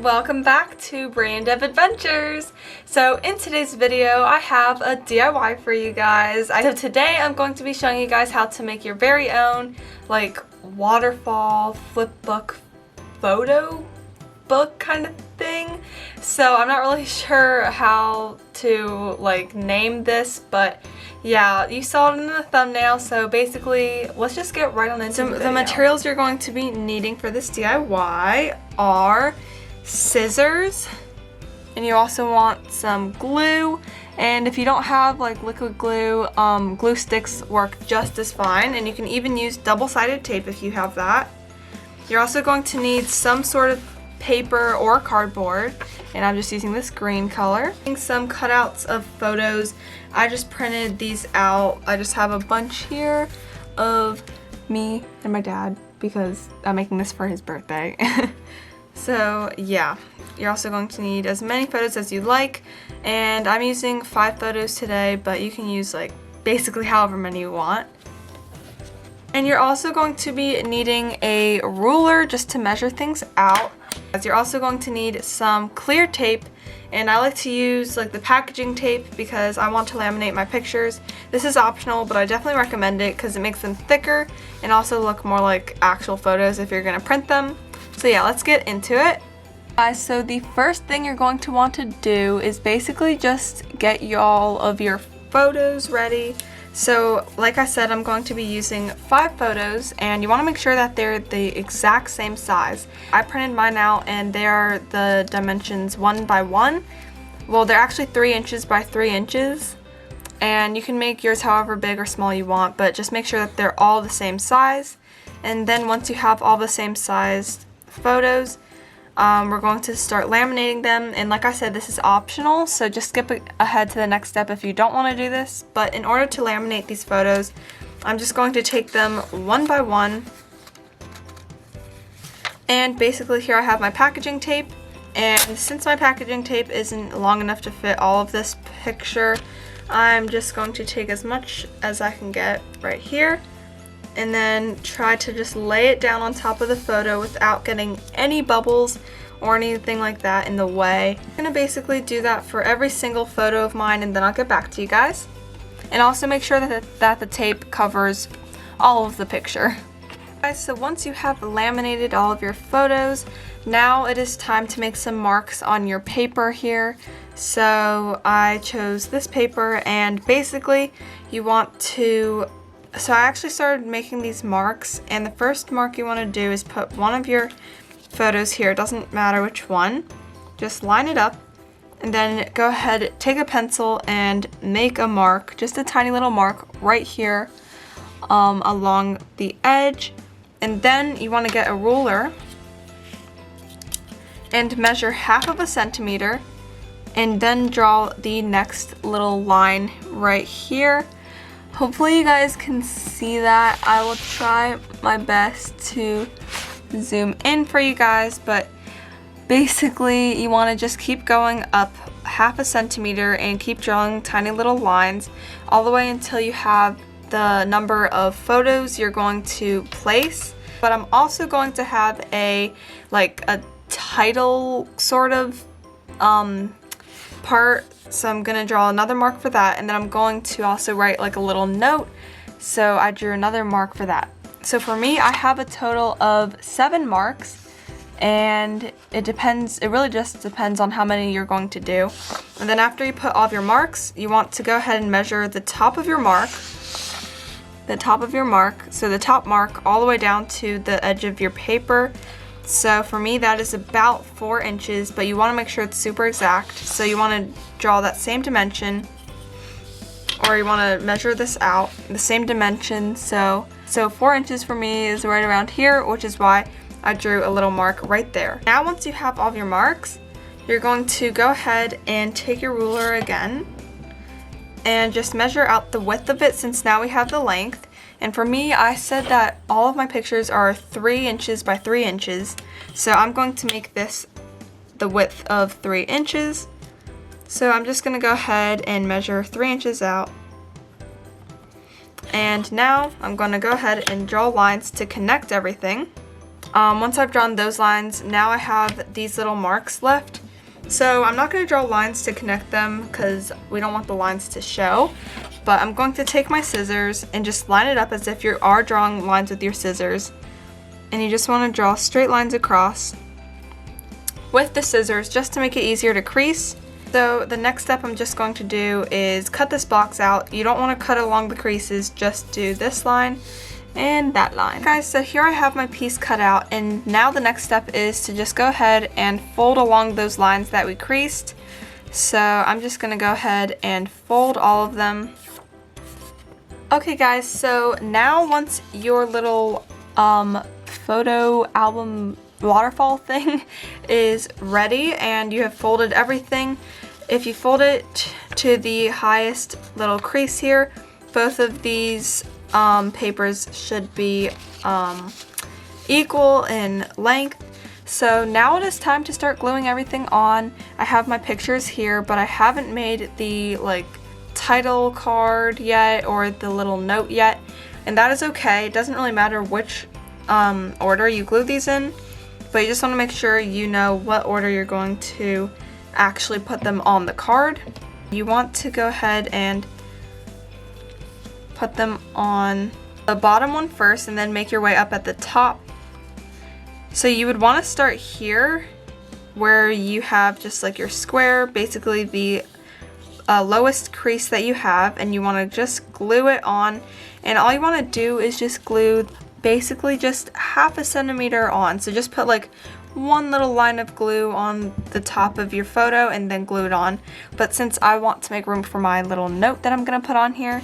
welcome back to Brand of Adventures. So in today's video I have a DIY for you guys. So today I'm going to be showing you guys how to make your very own like waterfall flipbook photo book kind of thing. So I'm not really sure how to like name this, but yeah, you saw it in the thumbnail. So basically let's just get right on into the materials you're going to be needing for this DIY are scissors, and you also want some glue, and if you don't have like liquid glue, glue sticks work just as fine, and you can even use double-sided tape if you have that. You're also going to need some sort of paper or cardboard, and I'm just using this green color. Some cutouts of photos. I just printed these out. I just have a bunch here of me and my dad because I'm making this for his birthday. So yeah, you're also going to need as many photos as you like, and I'm using 5 photos today, but you can use like basically however many you want. And you're also going to be needing a ruler just to measure things out. You're also going to need some clear tape, and I like to use like the packaging tape because I want to laminate my pictures. This is optional, but I definitely recommend it because it makes them thicker and also look more like actual photos if you're going to print them. So yeah, let's get into it. Guys, so the first thing you're going to want to do is basically just get all of your photos ready. So like I said, I'm going to be using 5 photos, and you want to make sure that they're the exact same size. I printed mine out and they are the dimensions 1 by 1. Well, they're actually 3 inches by 3 inches, and you can make yours however big or small you want, but just make sure that they're all the same size. And then once you have all the same size photos, we're going to start laminating them, and like I said, this is optional, so just skip ahead to the next step if you don't want to do this. But in order to laminate these photos, I'm just going to take them one by one, and basically here I have my packaging tape, and since my packaging tape isn't long enough to fit all of this picture, I'm just going to take as much as I can get right here, and then try to just lay it down on top of the photo without getting any bubbles or anything like that in the way. I'm gonna basically do that for every single photo of mine, and then I'll get back to you guys. And also make sure that the tape covers all of the picture. Guys, so once you have laminated all of your photos, now it is time to make some marks on your paper here. So I chose this paper, and basically you want to So I actually started making these marks, and the first mark you want to do is put one of your photos here. It doesn't matter which one. Just line it up, and then go ahead, take a pencil and make a mark, just a tiny little mark right here along the edge. And then you want to get a ruler and measure 1/2 centimeter, and then draw the next little line right here. Hopefully you guys can see that. I will try my best to zoom in for you guys, but basically you want to just keep going up 1/2 centimeter and keep drawing tiny little lines all the way until you have the number of photos you're going to place. But I'm also going to have a title sort of part. So I'm gonna draw another mark for that, and then I'm going to also write like a little note. So I drew another mark for that. So for me, I have a total of 7 marks, and it really just depends on how many you're going to do. And then after you put all of your marks, you want to go ahead and measure the top of your mark, so the top mark all the way down to the edge of your paper. So for me, that is about 4 inches, but you want to make sure it's super exact. So you want to draw that same dimension, or you want to measure this out, the same dimension. So 4 inches for me is right around here, which is why I drew a little mark right there. Now once you have all of your marks, you're going to go ahead and take your ruler again and just measure out the width of it, since now we have the length. And for me, I said that all of my pictures are 3 inches by 3 inches. So I'm going to make this the width of 3 inches. So I'm just gonna go ahead and measure 3 inches out. And now I'm gonna go ahead and draw lines to connect everything. Once I've drawn those lines, now I have these little marks left. So I'm not going to draw lines to connect them because we don't want the lines to show. But I'm going to take my scissors and just line it up as if you are drawing lines with your scissors. And you just want to draw straight lines across with the scissors just to make it easier to crease. So the next step I'm just going to do is cut this box out. You don't want to cut along the creases, just do this line and that line. Guys, so here I have my piece cut out, and now the next step is to just go ahead and fold along those lines that we creased. So I'm just gonna go ahead and fold all of them. Okay guys, so now once your little photo album waterfall thing is ready and you have folded everything, if you fold it to the highest little crease here, both of these papers should be equal in length. So now it is time to start gluing everything on. I have my pictures here, but I haven't made the title card yet or the little note yet, and that is okay. It doesn't really matter which order you glue these in, but you just want to make sure you know what order you're going to actually put them on the card. You want to go ahead and put them on the bottom one first and then make your way up at the top. So you would want to start here where you have just your square, basically the lowest crease that you have, and you want to just glue it on, and all you want to do is just glue basically just 1/2 centimeter on. So just put one little line of glue on the top of your photo and then glue it on. But since I want to make room for my little note that I'm going to put on here,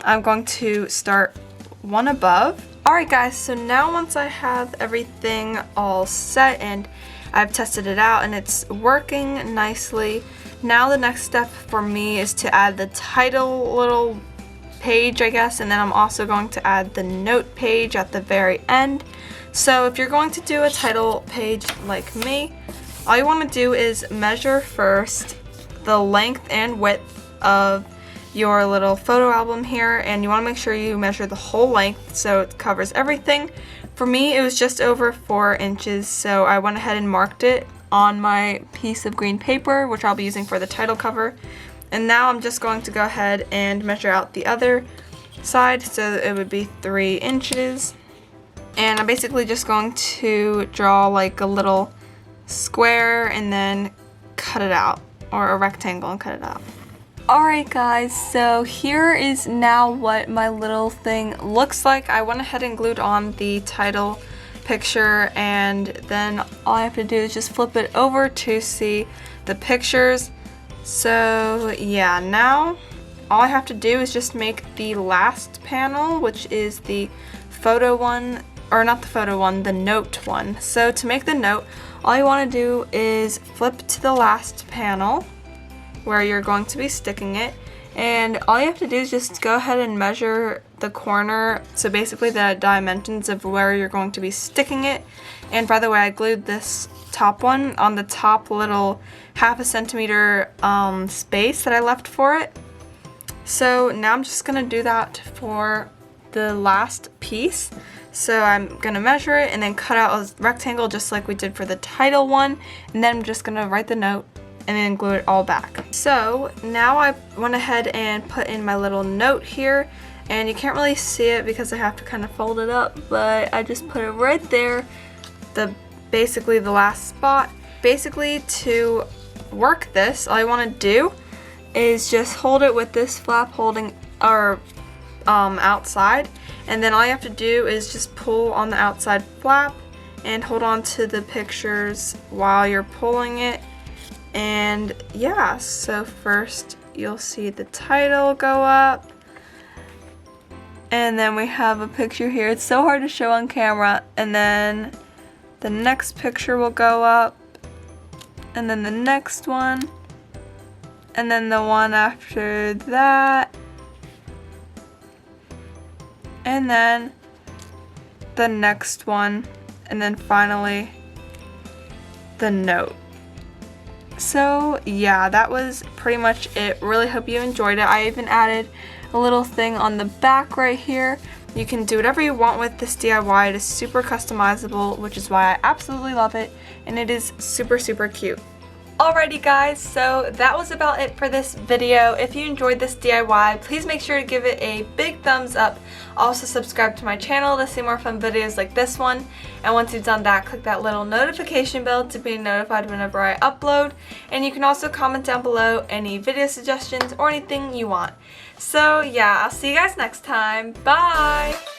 I'm going to start one above. Alright guys, so now once I have everything all set and I've tested it out and it's working nicely, now the next step for me is to add the title little page, I guess, and then I'm also going to add the note page at the very end. So if you're going to do a title page like me, all you want to do is measure first the length and width of your little photo album here, and you want to make sure you measure the whole length so it covers everything. For me, it was just over 4 inches, so I went ahead and marked it on my piece of green paper, which I'll be using for the title cover. And now I'm just going to go ahead and measure out the other side, so it would be 3 inches. And I'm basically just going to draw a little square and then cut it out, or a rectangle and cut it out. Alright guys, so here is now what my little thing looks like. I went ahead and glued on the title picture, and then all I have to do is just flip it over to see the pictures. So yeah, now all I have to do is just make the last panel, which is the photo one, or not the photo one, the note one. So to make the note, all you want to do is flip to the last panel where you're going to be sticking it, and all you have to do is just go ahead and measure the corner, so basically the dimensions of where you're going to be sticking it. And by the way, I glued this top one on the top little 1/2 centimeter space that I left for it. So now I'm just gonna do that for the last piece. So I'm gonna measure it and then cut out a rectangle just like we did for the title one, and then I'm just gonna write the note and then glue it all back. So now I went ahead and put in my little note here, and you can't really see it because I have to kind of fold it up, but I just put it right there, basically the last spot. Basically, to work this, all I want to do is just hold it with this flap holding our outside, and then all you have to do is just pull on the outside flap and hold on to the pictures while you're pulling it. And yeah, so first you'll see the title go up, and then we have a picture here. It's so hard to show on camera, and then the next picture will go up, and then the next one, and then the one after that, and then the next one, and then finally the note. So yeah, that was pretty much it. Really hope you enjoyed it. I even added a little thing on the back right here You can do whatever you want with this DIY. It is super customizable, which is why I absolutely love it, and it is super, super cute. Alrighty guys, so that was about it for this video. If you enjoyed this DIY, please make sure to give it a big thumbs up. Also subscribe to my channel to see more fun videos like this one. And once you've done that, click that little notification bell to be notified whenever I upload. And you can also comment down below any video suggestions or anything you want. So yeah, I'll see you guys next time. Bye!